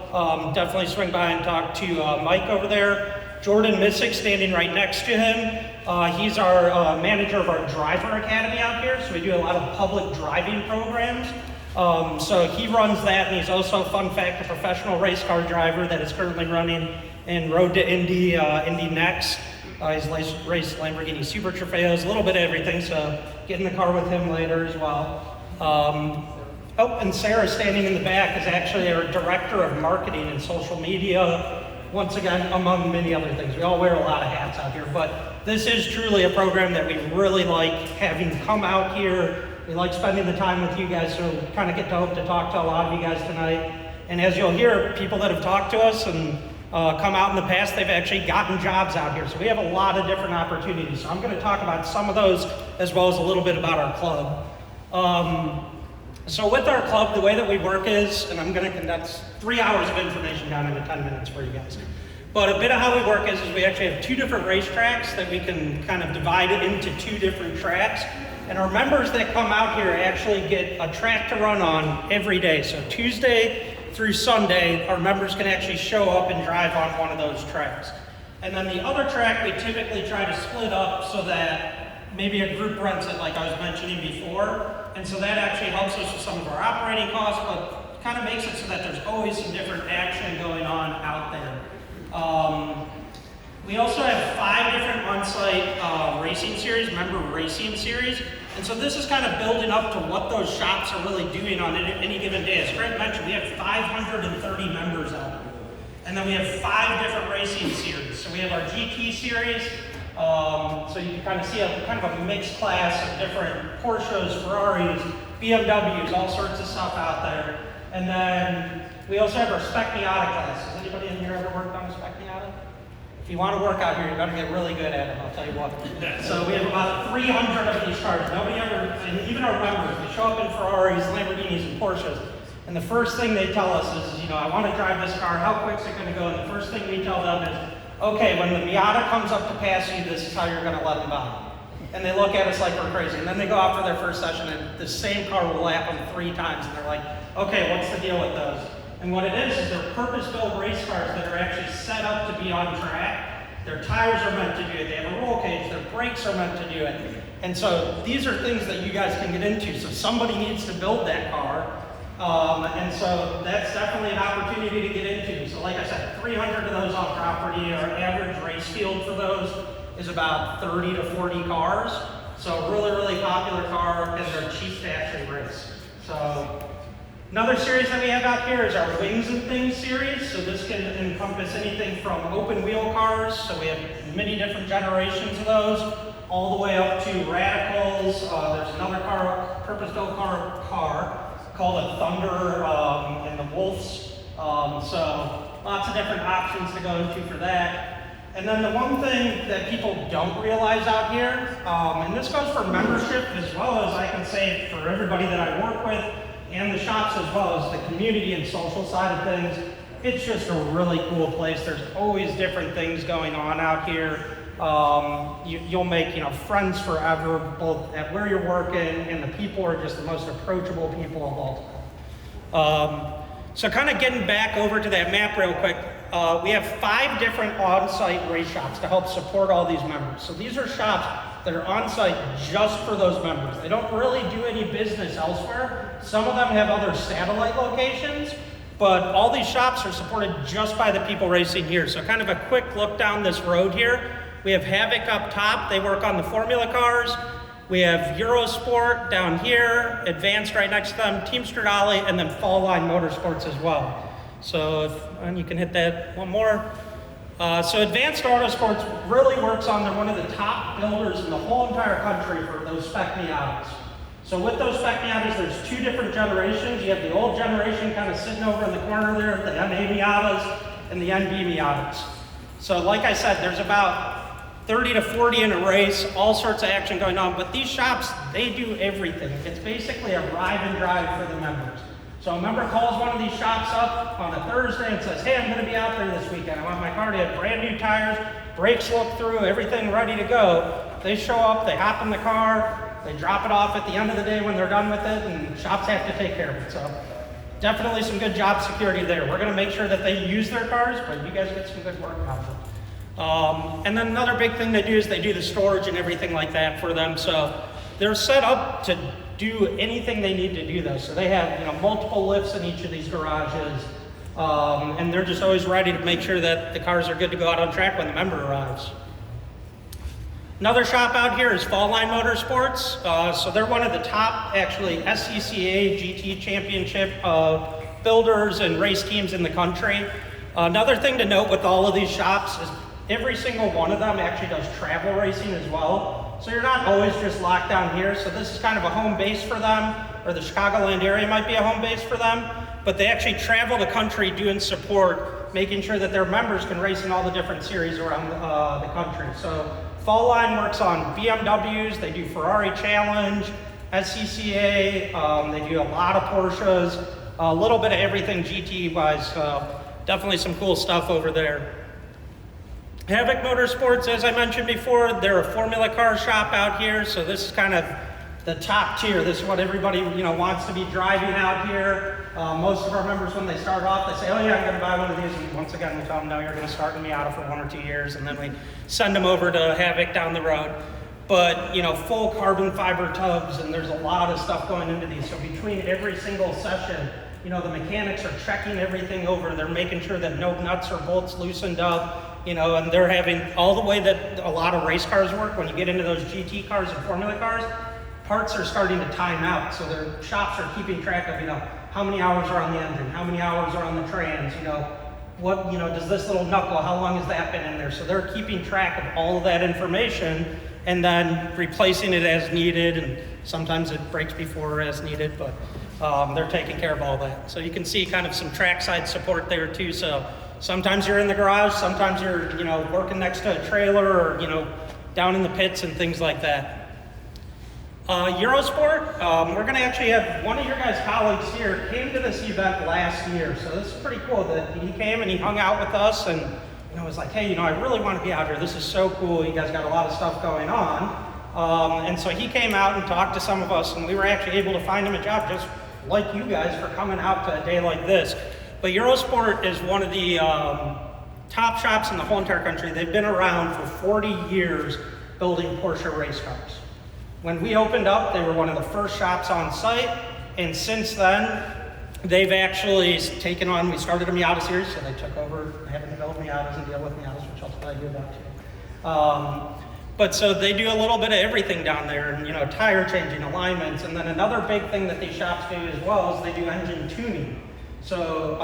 Definitely swing by and talk to Mike over there. Jordan Missick standing right next to him. He's our manager of our driver academy out here, so we do a lot of public driving programs. So he runs that, and he's also, fun fact, a professional race car driver that is currently running in Road to Indy, Indy Next. He's raced Lamborghini Super Trofeos, a little bit of everything, so get in the car with him later as well. And Sarah standing in the back is actually our director of marketing and social media, once again, among many other things. We all wear a lot of hats out here, but this is truly a program that we really like having come out here. We like spending the time with you guys, so we kind of get to hope to talk to a lot of you guys tonight. And as you'll hear, people that have talked to us and come out in the past, they've actually gotten jobs out here. So we have a lot of different opportunities. So I'm going to talk about some of those as well as a little bit about our club. So with our club, the way that we work is, and I'm going to condense 3 hours of information down into 10 minutes for you guys. But a bit of how we work is we actually have 2 different racetracks that we can kind of divide it into 2 different tracks. And our members that come out here actually get a track to run on every day. So Tuesday through Sunday, our members can actually show up and drive on one of those tracks. And then the other track, we typically try to split up so that maybe a group rents it, like I was mentioning before. And so that actually helps us with some of our operating costs, but kind of makes it so that there's always some different action going on out there. We also have 5 different on-site racing series, member racing series. And so this is kind of building up to what those shops are really doing on any given day. As Greg mentioned, we have 530 members out there. And then we have 5 different racing series. So we have our GT series. So you can kind of see a kind of a mixed class of different Porsches, Ferraris, BMWs, all sorts of stuff out there. And then we also have our Spec Miata class. Has anybody in here ever worked on a Spec Miata? If you want to work out here, you got to get really good at it, I'll tell you what. So we have about 300 of these cars. Nobody ever, and even our members, we show up in Ferraris, Lamborghinis, and Porsches. And the first thing they tell us is, I want to drive this car, how quick's it going to go? And the first thing we tell them is, okay, when the Miata comes up to pass you, this is how you're going to let them by. And they look at us like we're crazy. And then they go out for their first session, and the same car will lap them 3 times. And they're like, okay, what's the deal with those? And what it is they're purpose-built race cars that are actually set up to be on track. Their tires are meant to do it. They have a roll cage. Their brakes are meant to do it. And so these are things that you guys can get into. So somebody needs to build that car. And so that's definitely an opportunity to get into. So like I said, 300 of those on property. Our average race field for those is about 30 to 40 cars. So really, really popular car, and they're cheap to actually race. So another series that we have out here is our Wings and Things series. So this can encompass anything from open wheel cars. So we have many different generations of those, all the way up to Radicals. There's another car, purpose-built car called a Thunder and the Wolves. So lots of different options to go into for that. And then the one thing that people don't realize out here, and this goes for membership as well as I can say for everybody that I work with and the shops as well as the community and social side of things, it's just a really cool place. There's always different things going on out here. You'll make friends forever, both at where you're working, and the people are just the most approachable people of all time. So kind of getting back over to that map real quick, we have 5 different on-site race shops to help support all these members. So these are shops that are on-site just for those members. They don't really do any business elsewhere. Some of them have other satellite locations, but all these shops are supported just by the people racing here. So kind of a quick look down this road here. We have Havoc up top. They work on the Formula cars. We have Eurosport down here, Advanced right next to them, Team Stradale, and then Fall Line Motorsports as well. So and you can hit that one more. So Advanced Autosports really works on, they're one of the top builders in the whole entire country for those Spec Miatas. So with those spec Miatas, there's two different generations. You have the old generation kind of sitting over in the corner there, the NA Miatas and the NB Miatas. So like I said, there's about 30 to 40 in a race, all sorts of action going on, but these shops, they do everything. It's basically a ride and drive for the members. So a member calls one of these shops up on a Thursday and says, hey, I'm gonna be out there this weekend. I want my car to have brand new tires, brakes look through, everything ready to go. They show up, they hop in the car, they drop it off at the end of the day when they're done with it, and shops have to take care of it. So definitely some good job security there. We're gonna make sure that they use thek cars, but you guys get some good work out of it. And then another big thing they do is they do the storage and everything like that for them. So they're set up to do anything they need to do though. So they have multiple lifts in each of these garages. And they're just always ready to make sure that the cars are good to go out on track when the member arrives. Another shop out here is Fall Line Motorsports. So they're one of the top, actually, SCCA GT Championship builders and race teams in the country. Another thing to note with all of these shops is every single one of them actually does travel racing as well. So you're not always just locked down here. So this is kind of a home base for them, or the Chicagoland area might be a home base for them, but they actually travel the country doing support, making sure that their members can race in all the different series around the country. So Fall Line works on BMWs, they do Ferrari Challenge, SCCA, they do a lot of Porsches, a little bit of everything GT-wise, so definitely some cool stuff over there. Havoc Motorsports, as I mentioned before, they're a Formula car shop out here, so this is kind of the top tier. This is what everybody wants to be driving out here. Most of our members, when they start off, they say, oh yeah, I'm going to buy one of these. And once again, we tell them, no, you're going to start in Miata for 1 or 2 years, and then we send them over to Havoc down the road. But, full carbon fiber tubs, and there's a lot of stuff going into these. So between every single session, the mechanics are checking everything over. They're making sure that no nuts or bolts loosened up, and they're having all the way that a lot of race cars work. When you get into those GT cars and Formula cars, parts are starting to time out. So their shops are keeping track of, how many hours are on the engine, how many hours are on the trans, what, does this little knuckle, how long has that been in there? So they're keeping track of all of that information and then replacing it as needed, and sometimes it breaks before as needed, but they're taking care of all that. So you can see kind of some trackside support there too. So sometimes you're in the garage, sometimes you're, working next to a trailer or, down in the pits and things like that. Eurosport, we're gonna actually have one of your guys' colleagues here came to this event last year. So this is pretty cool that he came and he hung out with us and was like, hey, I really want to be out here. This is so cool. You guys got a lot of stuff going on. And so he came out and talked to some of us, and we were actually able to find him a job just like you guys for coming out to a day like this. But Eurosport is one of the top shops in the whole entire country. They've been around for 40 years building Porsche race cars. When we opened up, they were one of the first shops on site, and since then, they've actually taken on, we started a Miata series, so they took over having to build Miatas and deal with Miatas, which I'll tell you about too. But so they do a little bit of everything down there, and tire changing, alignments, and then another big thing that these shops do as well is they do engine tuning. So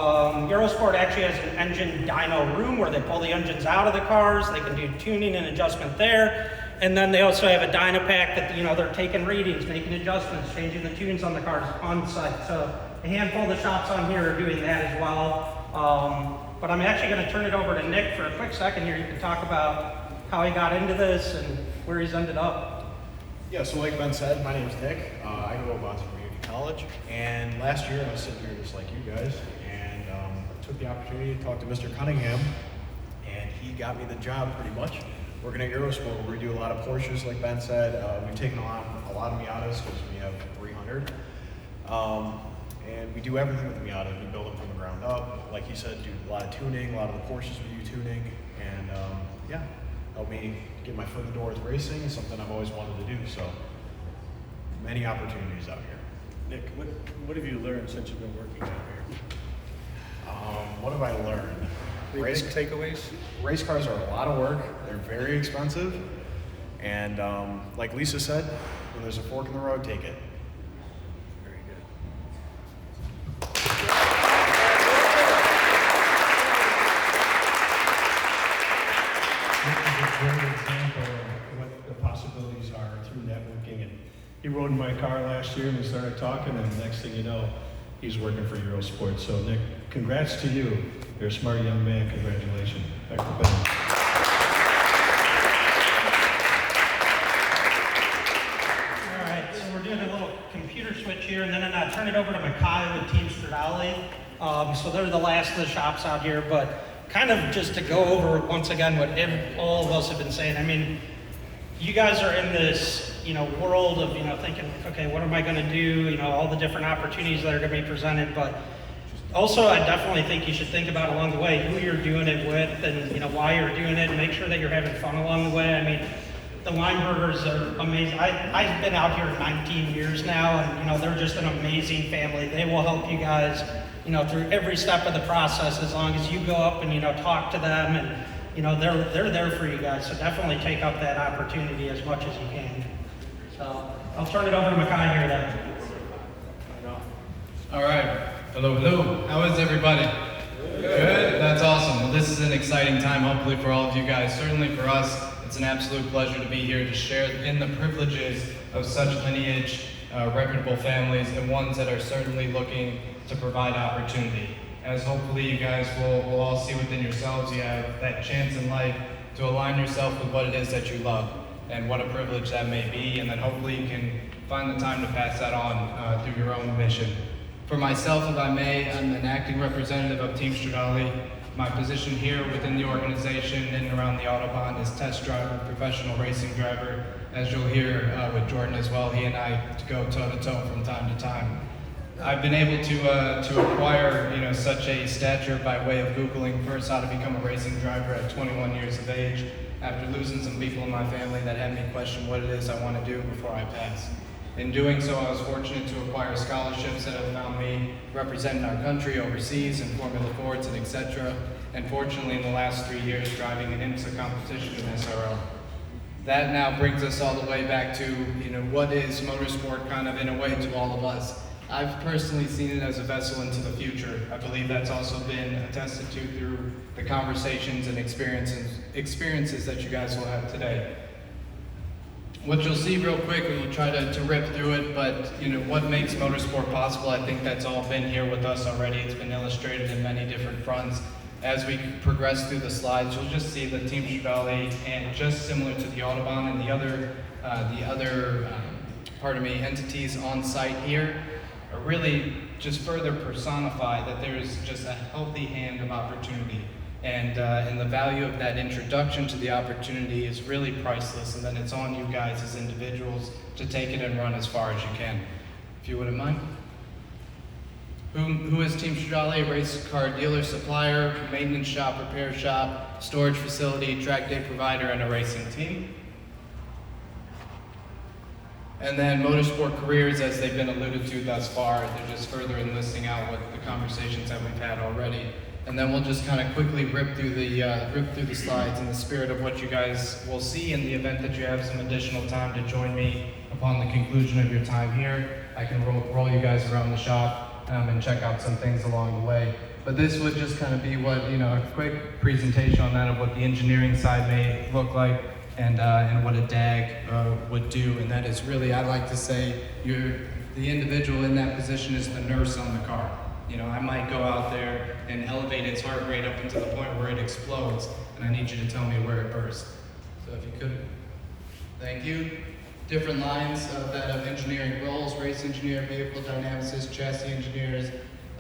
Eurosport actually has an engine dyno room where they pull the engines out of the cars, they can do tuning and adjustment there. And then they also have a Dynapack that, they're taking readings, making adjustments, changing the tunes on the cars on site. So a handful of the shops on here are doing that as well. But I'm actually going to turn it over to Nick for a quick second here. You can talk about how he got into this and where he's ended up. Yeah, so like Ben said, my name's Nick. I go to Bonds Community College. And last year I was sitting here just like you guys and took the opportunity to talk to Mr. Cunningham. And he got me the job pretty much. Working at Eurosport, where we do a lot of Porsches, like Ben said. We've taken on a lot of Miatas because we have 300. And we do everything with the Miatas. We build them from the ground up. Like he said, do a lot of tuning. A lot of the Porsches we do tuning. And help me get my foot in the door with racing is something I've always wanted to do. So many opportunities out here. Nick, what have you learned since you've been working out here? What have I learned? Race takeaways? Race cars are a lot of work. They're very expensive. And like Lisa said, when there's a fork in the road, take it. Very good. This is a great example of what the possibilities are through networking. And he rode in my car last year and we started talking, and the next thing you know, he's working for Eurosport. So Nick, congrats to you. You're a smart young man. Congratulations. Back to Ben. All right, so we're doing a little computer switch here, and then I'll turn it over to Micaiah with Team Stradale. So they're the last of the shops out here, but kind of just to go over once again what all of us have been saying. I mean, you guys are in this, world of, thinking, okay, what am I going to do? All the different opportunities that are going to be presented. But also, I definitely think you should think about along the way who you're doing it with and, why you're doing it, and make sure that you're having fun along the way. I mean, the Weinbergers are amazing. I've been out here 19 years now, and, they're just an amazing family. They will help you guys, through every step of the process as long as you go up and, talk to them, and, they're there for you guys. So definitely take up that opportunity as much as you can. So I'll turn it over to Micaiah here then. All right. Hello. How is everybody? Good. That's awesome. Well, this is an exciting time, hopefully for all of you guys. Certainly for us, it's an absolute pleasure to be here to share in the privileges of such lineage, reputable families, and ones that are certainly looking to provide opportunity. As hopefully you guys will all see within yourselves, you have that chance in life to align yourself with what it is that you love, and what a privilege that may be, and then hopefully you can find the time to pass that on through your own mission. For myself, if I may, I'm an acting representative of Team Stradale. My position here within the organization and around the Autobahn is test driver, professional racing driver. As you'll hear with Jordan as well, he and I go toe-to-toe from time to time. I've been able to acquire such a stature by way of Googling first how to become a racing driver at 21 years of age, after losing some people in my family that had me question what it is I want to do before I pass. In doing so, I was fortunate to acquire scholarships that have found me representing our country overseas in Formula Fords and etc. And fortunately, in the last 3 years, driving an IMSA competition in SRL. That now brings us all the way back to what is motorsport kind of in a way to all of us. I've personally seen it as a vessel into the future. I believe that's also been attested to through the conversations and experiences that you guys will have today. What you'll see real quick, and we'll try to rip through it, but what makes motorsport possible, I think that's all been here with us already. It's been illustrated in many different fronts. As we progress through the slides, you'll just see that Team Stradale, and just similar to the Autobahn and the other entities on site here, are really just further personify that there's just a healthy hand of opportunity. And the value of that introduction to the opportunity is really priceless, and then it's on you guys as individuals to take it and run as far as you can. If you wouldn't mind. Who is Team Stradale? Race car dealer, supplier, maintenance shop, repair shop, storage facility, track day provider, and a racing team. And then motorsport careers, as they've been alluded to thus far, they're just further enlisting out with the conversations that we've had already. And then we'll just kind of quickly rip through the slides in the spirit of what you guys will see in the event that you have some additional time to join me upon the conclusion of your time here. I can roll you guys around the shop and check out some things along the way. But this would just kind of be what, a quick presentation on that of what the engineering side may look like and what a DAG would do. And that is really, I like to say, the individual in that position is the nurse on the car. I might go out there and elevate its heart rate up into the point where it explodes, and I need you to tell me where it burst. So if you could, thank you. Different lines of engineering roles: race engineer, vehicle dynamicists, chassis engineers,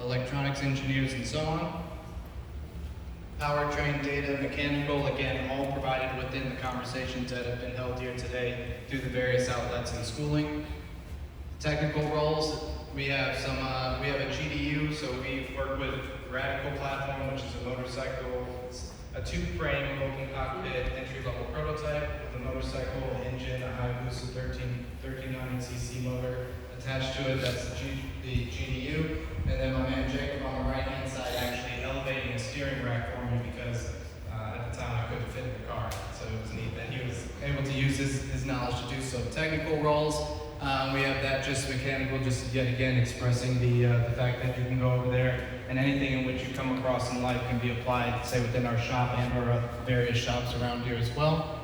electronics engineers, and so on. Powertrain data, mechanical, again, all provided within the conversations that have been held here today through the various outlets and schooling. Technical roles. We have a GDU, so we work with Radical Platform, which is a motorcycle, a two-frame open cockpit entry-level prototype with a motorcycle engine, a Hayabusa 1300cc motor attached to it. That's the GDU. And then my man Jacob on the right-hand side actually elevating a steering rack for me because at the time I couldn't fit in the car. So it was neat that he was able to use his knowledge to do so. Technical roles. We have that just mechanical, just yet again expressing the fact that you can go over there and anything in which you come across in life can be applied, say within our shop and or various shops around here as well.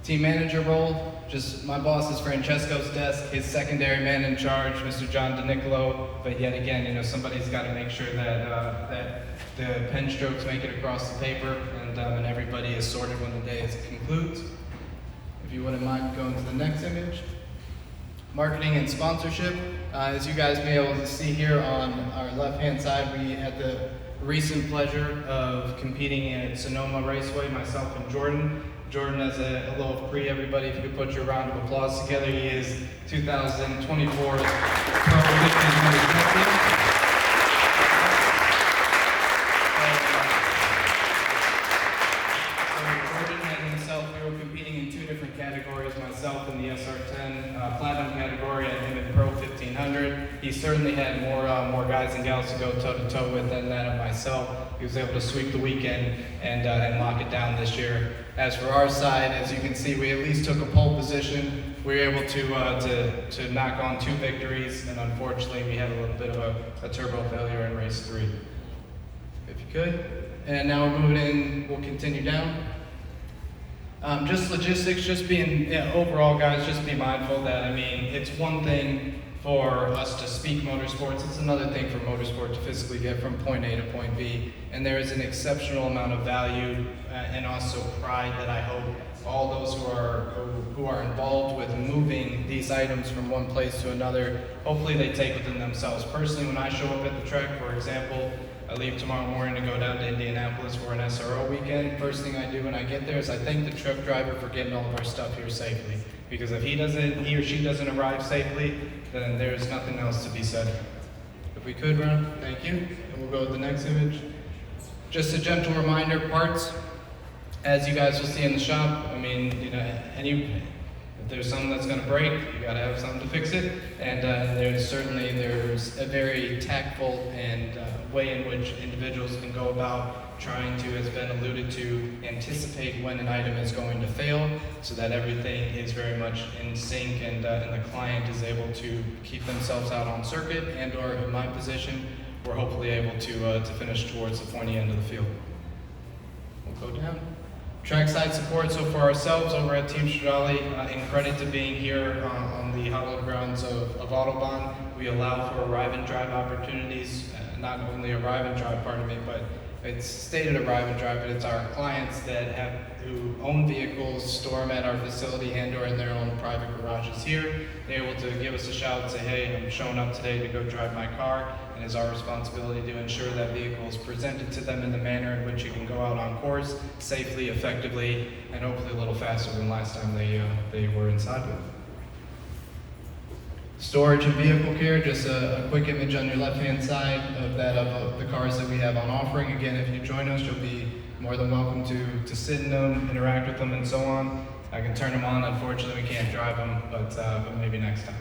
Team manager role, just my boss is Francesco's desk, his secondary man in charge, Mr. John DiNicolo. But yet again, you know, somebody's got to make sure that that the pen strokes make it across the paper, and everybody is sorted when the day concludes. If you wouldn't mind going to the next image. Marketing and sponsorship. As you guys may be able to see here on our left-hand side, we had the recent pleasure of competing at Sonoma Raceway, myself and Jordan. Jordan, as a little pre, everybody, if you could put your round of applause together. He is 2024 Pro 1500 champion. Jordan and himself, we were competing in two different categories. Myself in the SR10 Platinum category, and him in Pro 1500. He certainly had more guys and gals to go toe-to-toe with than that of myself. He was able to sweep the weekend and lock it down this year. As for our side, as you can see, we at least took a pole position. We were able to knock on 2 victories, and unfortunately, we had a little bit of a turbo failure in race 3. If you could. And now we're moving in, we'll continue down. Just logistics, just being, overall guys, just be mindful that, I mean, it's one thing for us to speak motorsports, it's another thing for motorsport to physically get from point A to point B. And there is an exceptional amount of value and also pride that I hope all those who are involved with moving these items from one place to another, hopefully they take within themselves. Personally, when I show up at the track, for example, I leave tomorrow morning to go down to Indianapolis for an SRO weekend. First thing I do when I get there is I thank the truck driver for getting all of our stuff here safely. Because if he or she doesn't arrive safely, then there's nothing else to be said. If we could, Ron, thank you. And we'll go to the next image. Just a gentle reminder, parts, as you guys will see in the shop, I mean, you know, if there's something that's going to break, you got to have something to fix it. And there's a very tactful and way in which individuals can go about trying to, as Ben alluded to, anticipate when an item is going to fail, so that everything is very much in sync and the client is able to keep themselves out on circuit, and or in my position, we're hopefully able to finish towards the pointy end of the field. We'll go down. Trackside support, so for ourselves over at Team Stradale, in credit to being here on the hallowed grounds of Autobahn, we allow for arrive and drive opportunities, not only arrive and drive, pardon me, but it's stated arrive and drive, but it's our clients who own vehicles, store them at our facility and or in their own private garages here. They're able to give us a shout and say, hey, I'm showing up today to go drive my car, and it's our responsibility to ensure that vehicle is presented to them in the manner in which you can go out on course safely, effectively, and hopefully a little faster than last time they were inside with. Storage and vehicle care, just a quick image on your left-hand side of the cars that we have on offering. Again, if you join us, you'll be more than welcome to sit in them, interact with them, and so on. I can turn them on. Unfortunately, we can't drive them, but maybe next time.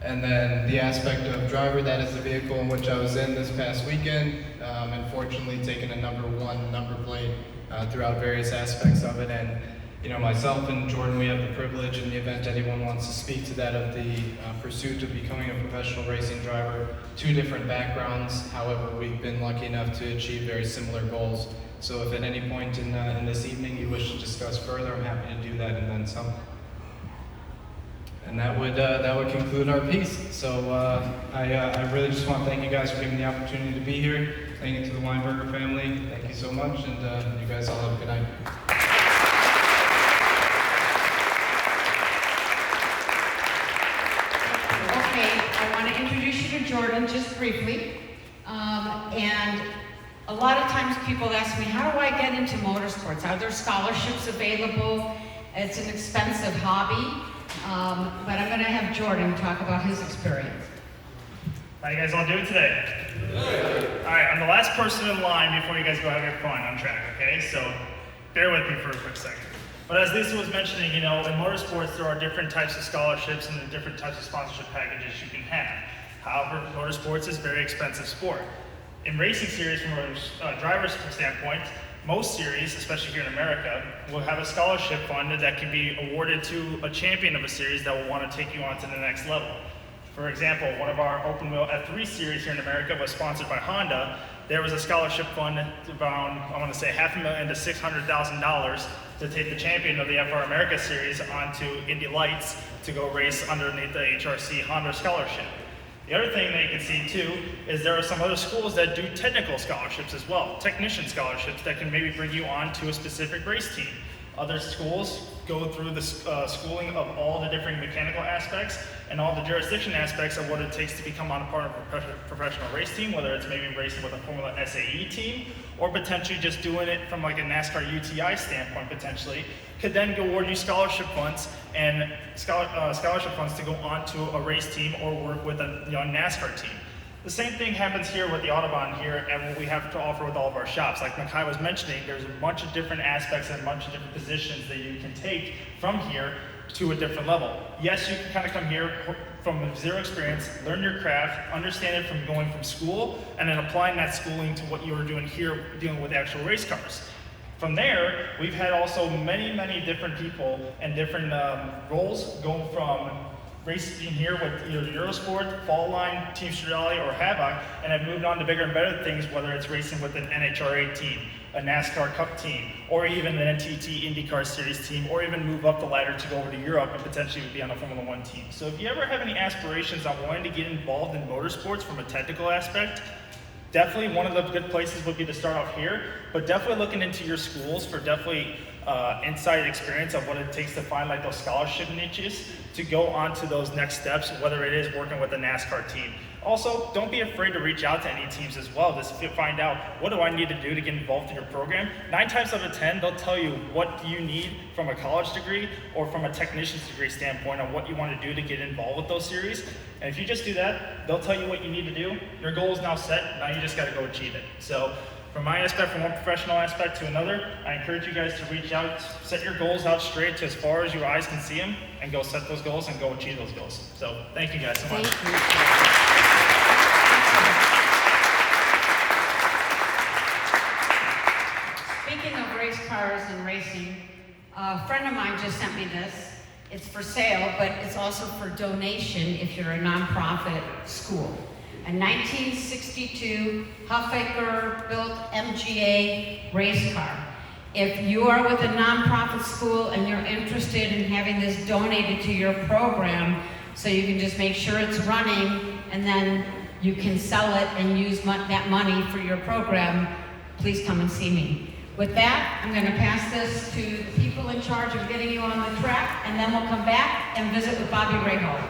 And then the aspect of driver, that is the vehicle in which I was in this past weekend. Unfortunately, taking a number 1 number plate throughout various aspects of it. And you know, myself and Jordan, we have the privilege, in the event anyone wants to speak to that, of the pursuit of becoming a professional racing driver. 2 different backgrounds, however, we've been lucky enough to achieve very similar goals. So if at any point in this evening you wish to discuss further, I'm happy to do that and then some. And that would conclude our piece. So I really just want to thank you guys for giving me the opportunity to be here. Thank you to the Weinberger family. Thank you so much, and you guys all have a good night. I want to introduce you to Jordan just briefly. And a lot of times people ask me, how do I get into motorsports? Are there scholarships available? It's an expensive hobby. But I'm going to have Jordan talk about his experience. How you guys all doing today? Good. All right, I'm the last person in line before you guys go have your fun on track, okay? So bear with me for a quick second. But as Lisa was mentioning, you know, in motorsports, there are different types of scholarships and different types of sponsorship packages you can have. However, motorsports is a very expensive sport. In racing series, from a driver's standpoint, most series, especially here in America, will have a scholarship fund that can be awarded to a champion of a series that will want to take you on to the next level. For example, one of our open wheel F3 series here in America was sponsored by Honda. There was a scholarship fund around, I want to say $500,000 to $600,000 to take the champion of the FR America Series onto Indy Lights to go race underneath the HRC Honda Scholarship. The other thing that you can see too is there are some other schools that do technical scholarships as well, technician scholarships that can maybe bring you on to a specific race team. Other schools go through the schooling of all the different mechanical aspects and all the jurisdiction aspects of what it takes to become on a part of a professional race team, whether it's maybe racing with a Formula SAE team or potentially just doing it from like a NASCAR UTI standpoint potentially, could then award you scholarship funds and scholarship funds to go on to a race team or work with a young NASCAR team. The same thing happens here with the Audubon here and what we have to offer with all of our shops. Like Makai was mentioning, there's a bunch of different aspects and a bunch of different positions that you can take from here to a different level. Yes, you can kind of come here from zero experience, learn your craft, understand it from going from school, and then applying that schooling to what you were doing here, dealing with actual race cars. From there, we've had also many, many different people and different roles going from racing here with either Eurosport, Fall Line, Team Stradale, or Havoc, and have moved on to bigger and better things, whether it's racing with an NHRA team, a NASCAR Cup team, or even an NTT IndyCar Series team, or even move up the ladder to go over to Europe and potentially be on a Formula One team. So if you ever have any aspirations on wanting to get involved in motorsports from a technical aspect, definitely one of the good places would be to start off here, but definitely looking into your schools for definitely inside experience of what it takes to find like those scholarship niches to go on to those next steps, whether it is working with a NASCAR team. Also, don't be afraid to reach out to any teams as well, just to find out what do I need to do to get involved in your program. 9 times out of 10, they'll tell you what you need from a college degree or from a technician's degree standpoint on what you want to do to get involved with those series. And if you just do that, they'll tell you what you need to do. Your goal is now set, now you just got to go achieve it. So from my aspect, from one professional aspect to another, I encourage you guys to reach out, set your goals out straight to as far as your eyes can see them, and go set those goals and go achieve those goals. So thank you guys so much. Speaking of race cars and racing, a friend of mine just sent me this. It's for sale, but it's also for donation if you're a nonprofit school. A 1962 Huffaker-built MGA race car. If you are with a nonprofit school and you're interested in having this donated to your program, so you can just make sure it's running and then you can sell it and use that money for your program, please come and see me. With that, I'm going to pass this to the people in charge of getting you on the track, and then we'll come back and visit with Bobby Rahal.